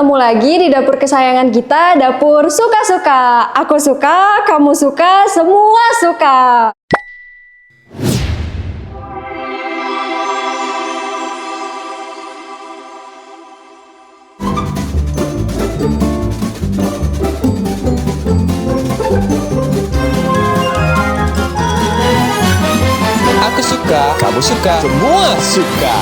ketemu lagi di dapur kesayangan kita, Dapur Suka-Suka. Aku suka, kamu suka, semua suka. Aku suka, kamu suka, semua suka.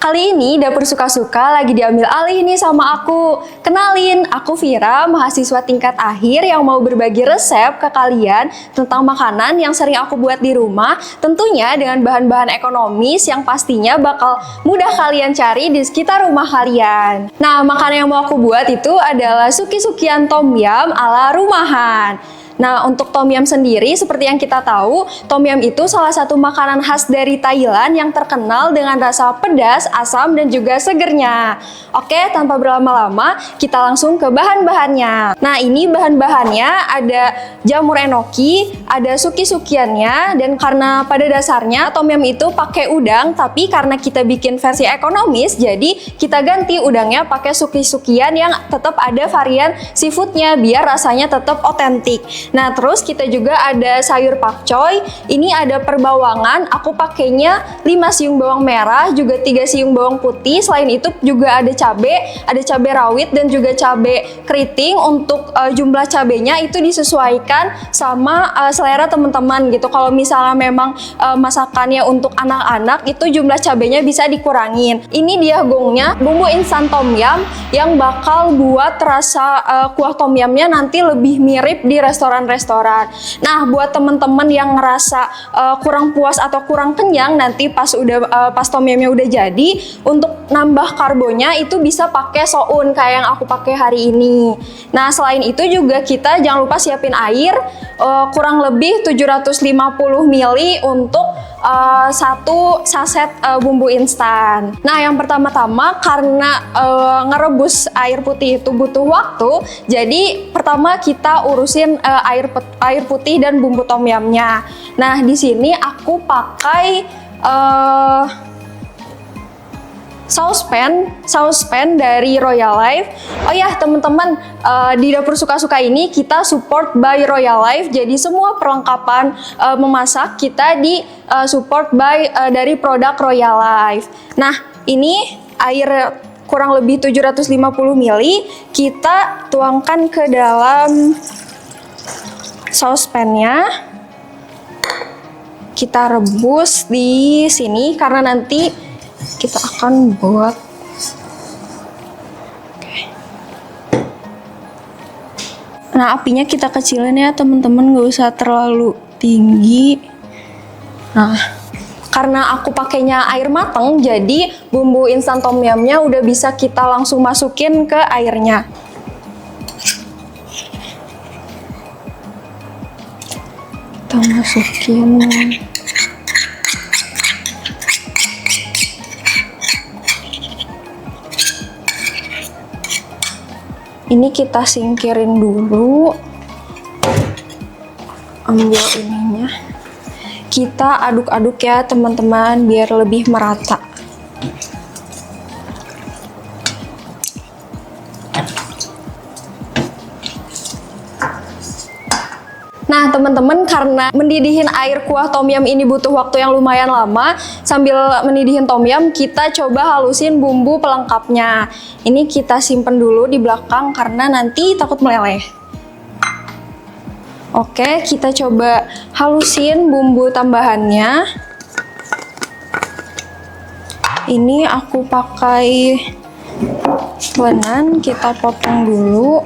Kali ini Dapur Suka-Suka lagi diambil alih nih sama aku. Kenalin, aku Vira, mahasiswa tingkat akhir yang mau berbagi resep ke kalian tentang makanan yang sering aku buat di rumah, tentunya dengan bahan-bahan ekonomis yang pastinya bakal mudah kalian cari di sekitar rumah kalian. Nah, makanan yang mau aku buat itu adalah suki-sukian tom yum ala rumahan. Nah, untuk tom yum sendiri, seperti yang kita tahu, tom yum itu salah satu makanan khas dari Thailand yang terkenal dengan rasa pedas, asam, dan juga segernya. Oke, tanpa berlama-lama, kita langsung ke bahan-bahannya. Nah, ini bahan-bahannya ada jamur enoki, ada suki-sukiannya, dan karena pada dasarnya tom yum itu pakai udang, tapi karena kita bikin versi ekonomis, jadi kita ganti udangnya pakai suki-sukian yang tetap ada varian seafoodnya, biar rasanya tetap otentik. Nah, terus kita juga ada sayur pakcoy. Ini ada perbawangan, aku pakainya 5 siung bawang merah, juga 3 siung bawang putih. Selain itu juga ada cabai rawit dan juga cabai keriting. Untuk jumlah cabenya itu disesuaikan sama selera teman-teman gitu. Kalau misalnya memang masakannya untuk anak-anak, itu jumlah cabenya bisa dikurangin. Ini dia gongnya, bumbu instan tom yum yang bakal buat rasa kuah tom yumnya nanti lebih mirip di restoran. Nah, buat temen-temen yang ngerasa kurang puas atau kurang kenyang nanti pas tom yumnya udah jadi, untuk nambah karbonya itu bisa pakai soun kayak yang aku pakai hari ini. Nah, selain itu juga kita jangan lupa siapin air kurang lebih 750 ml untuk satu saset bumbu instan. Nah, yang pertama-tama karena ngerebus air putih itu butuh waktu, jadi pertama kita urusin air putih dan bumbu tom yumnya. Nah, di sini aku pakai saucepan dari Royal Life. Oh ya, teman-teman, di Dapur Suka-Suka ini kita support by Royal Life. Jadi semua perlengkapan memasak kita di support by dari produk Royal Life. Nah, ini air kurang lebih 750 ml kita tuangkan ke dalam saucepannya. Kita rebus di sini karena nanti kita akan buat. Nah, apinya kita kecilin ya teman-teman, nggak usah terlalu tinggi. Nah, karena aku pakainya air mateng, jadi bumbu instan tom yumnya udah bisa kita langsung masukin ke airnya. Kita masukin. Ini kita singkirin dulu. Ambil ininya. Kita aduk-aduk ya teman-teman biar lebih merata. Nah, teman-teman, karena mendidihin air kuah tom yum ini butuh waktu yang lumayan lama, sambil mendidihin tom yum, kita coba halusin bumbu pelengkapnya. Ini kita simpen dulu di belakang karena nanti takut meleleh. Oke, kita coba halusin bumbu tambahannya. Ini aku pakai blender, kita potong dulu.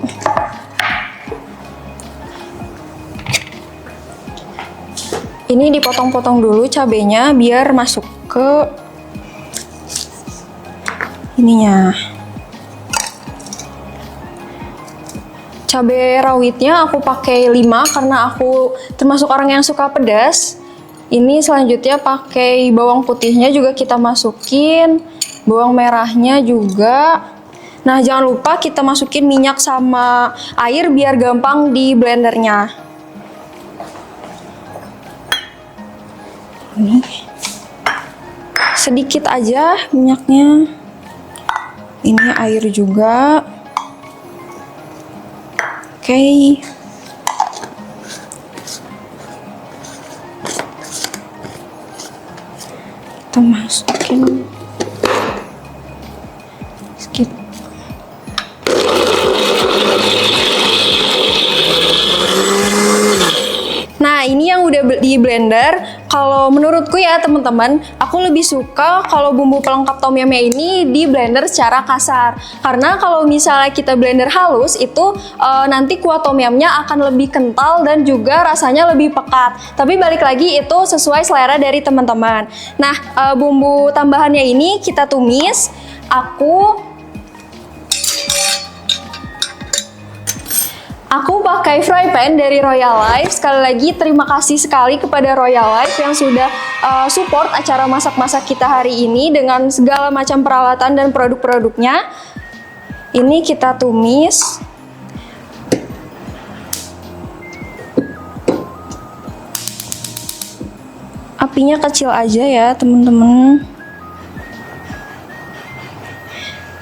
Ini dipotong-potong dulu cabenya biar masuk ke ininya. Cabai rawitnya aku pakai 5 karena aku termasuk orang yang suka pedas. Ini selanjutnya pakai bawang putihnya juga kita masukin, bawang merahnya juga. Nah, jangan lupa kita masukin minyak sama air biar gampang di blendernya. Ini sedikit aja minyaknya. Ini air juga. Oke. Kita masukin sedikit. Nah, ini yang udah di blender. Kalau menurutku ya teman-teman, aku lebih suka kalau bumbu pelengkap tom yumnya ini di blender secara kasar. Karena kalau misalnya kita blender halus, itu nanti kuah tom yumnya akan lebih kental dan juga rasanya lebih pekat. Tapi balik lagi itu sesuai selera dari teman-teman. Nah, bumbu tambahannya ini kita tumis. Aku pakai fry pan dari Royal Life. Sekali lagi terima kasih sekali kepada Royal Life yang sudah support acara masak-masak kita hari ini dengan segala macam peralatan dan produk-produknya. Ini kita tumis. Apinya kecil aja ya teman-teman.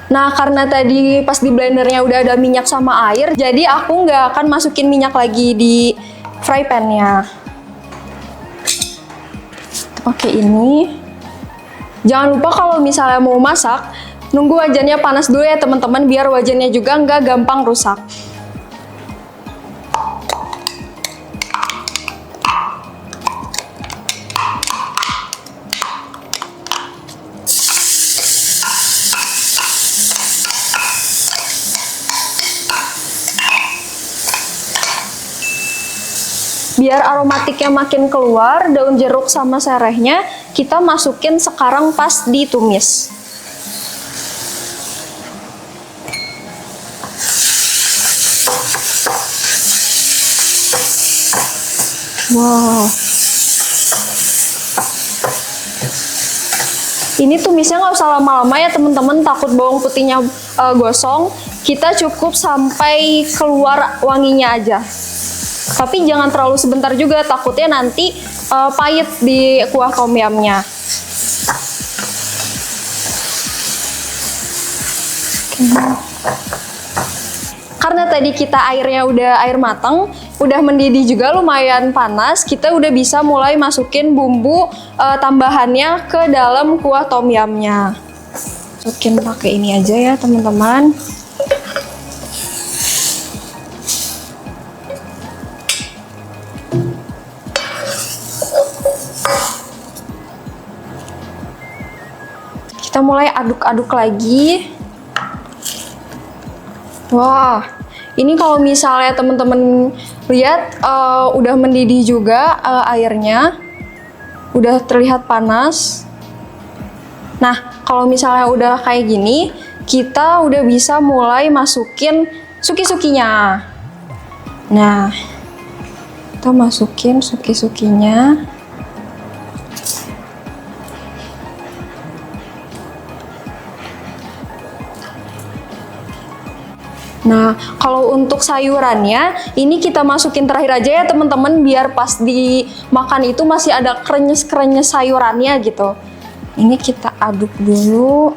Nah, karena tadi pas di blendernya udah ada minyak sama air, jadi aku nggak akan masukin minyak lagi di fry pan-nya. Pakai ini. Jangan lupa kalau misalnya mau masak, nunggu wajannya panas dulu ya teman-teman, biar wajannya juga nggak gampang rusak. Biar aromatiknya makin keluar, daun jeruk sama serehnya kita masukin sekarang pas ditumis. Wow. Ini tumisnya nggak usah lama-lama ya teman-teman, takut bawang putihnya gosong. Kita cukup sampai keluar wanginya aja. Tapi jangan terlalu sebentar juga, takutnya nanti pahit di kuah tom yumnya. Karena tadi kita airnya udah air matang, udah mendidih juga lumayan panas, kita udah bisa mulai masukin bumbu tambahannya ke dalam kuah tom yumnya. Masukin pakai ini aja ya teman-teman. Kita mulai aduk-aduk lagi. Wah, ini kalau misalnya teman-teman lihat udah mendidih juga airnya, udah terlihat panas. Nah, kalau misalnya udah kayak gini, kita udah bisa mulai masukin suki-sukinya. Nah, kita masukin suki-sukinya. Nah, kalau untuk sayurannya, ini kita masukin terakhir aja ya teman-teman, biar pas dimakan itu masih ada krenyes-krenyes sayurannya gitu. Ini kita aduk dulu.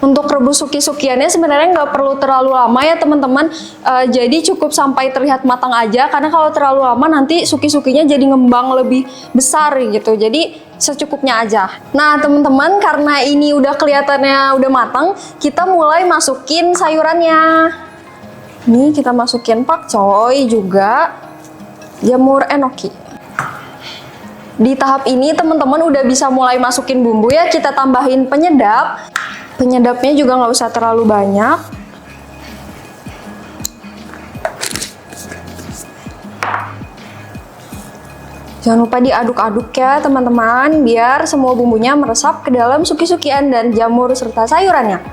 Untuk rebus suki-sukiannya sebenarnya nggak perlu terlalu lama ya teman-teman, jadi cukup sampai terlihat matang aja, karena kalau terlalu lama nanti suki-sukinya jadi ngembang lebih besar gitu, jadi secukupnya aja. Nah teman-teman, karena ini udah kelihatannya udah matang, kita mulai masukin sayurannya. Ini kita masukin pakcoy juga, jamur enoki. Di tahap ini teman-teman udah bisa mulai masukin bumbu ya, kita tambahin penyedap. Penyedapnya juga nggak usah terlalu banyak. Jangan lupa diaduk-aduk ya teman-teman, biar semua bumbunya meresap ke dalam suki-sukian dan jamur serta sayurannya.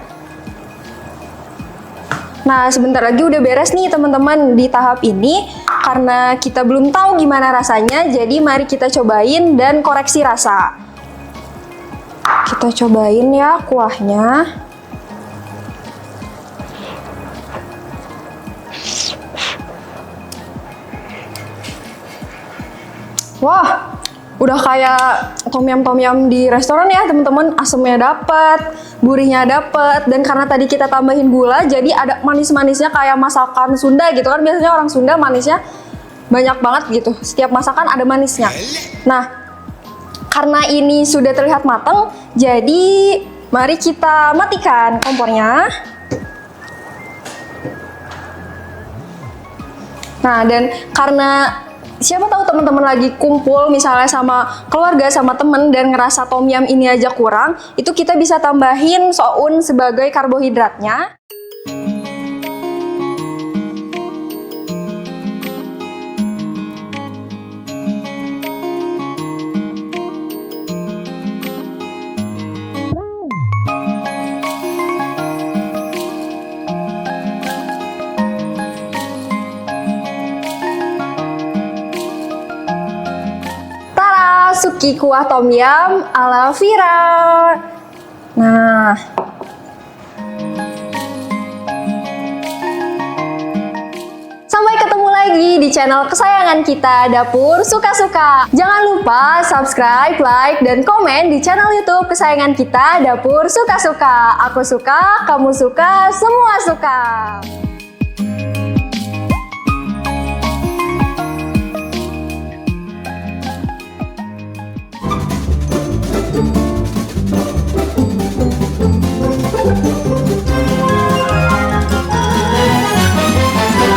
Nah, sebentar lagi udah beres nih teman-teman di tahap ini. Karena kita belum tahu gimana rasanya, jadi mari kita cobain dan koreksi rasa. Kita cobain ya kuahnya. Wah, udah kayak tom yum di restoran ya teman-teman. Asemnya dapet, gurihnya dapet, dan karena tadi kita tambahin gula, jadi ada manis-manisnya kayak masakan Sunda gitu kan. Biasanya orang Sunda manisnya banyak banget gitu. Setiap masakan ada manisnya. Nah, karena ini sudah terlihat matang, jadi mari kita matikan kompornya. Nah, dan karena siapa tahu teman-teman lagi kumpul misalnya sama keluarga, sama temen, dan ngerasa tom yum ini aja kurang, itu kita bisa tambahin soun sebagai karbohidratnya. Suki kuah tom yum ala Vira. Nah, sampai ketemu lagi di channel kesayangan kita, Dapur Suka-Suka. Jangan lupa subscribe, like, dan komen di channel YouTube kesayangan kita, Dapur Suka-Suka. Aku suka, kamu suka, semua suka.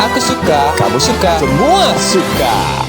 Aku suka, kamu suka, semua suka.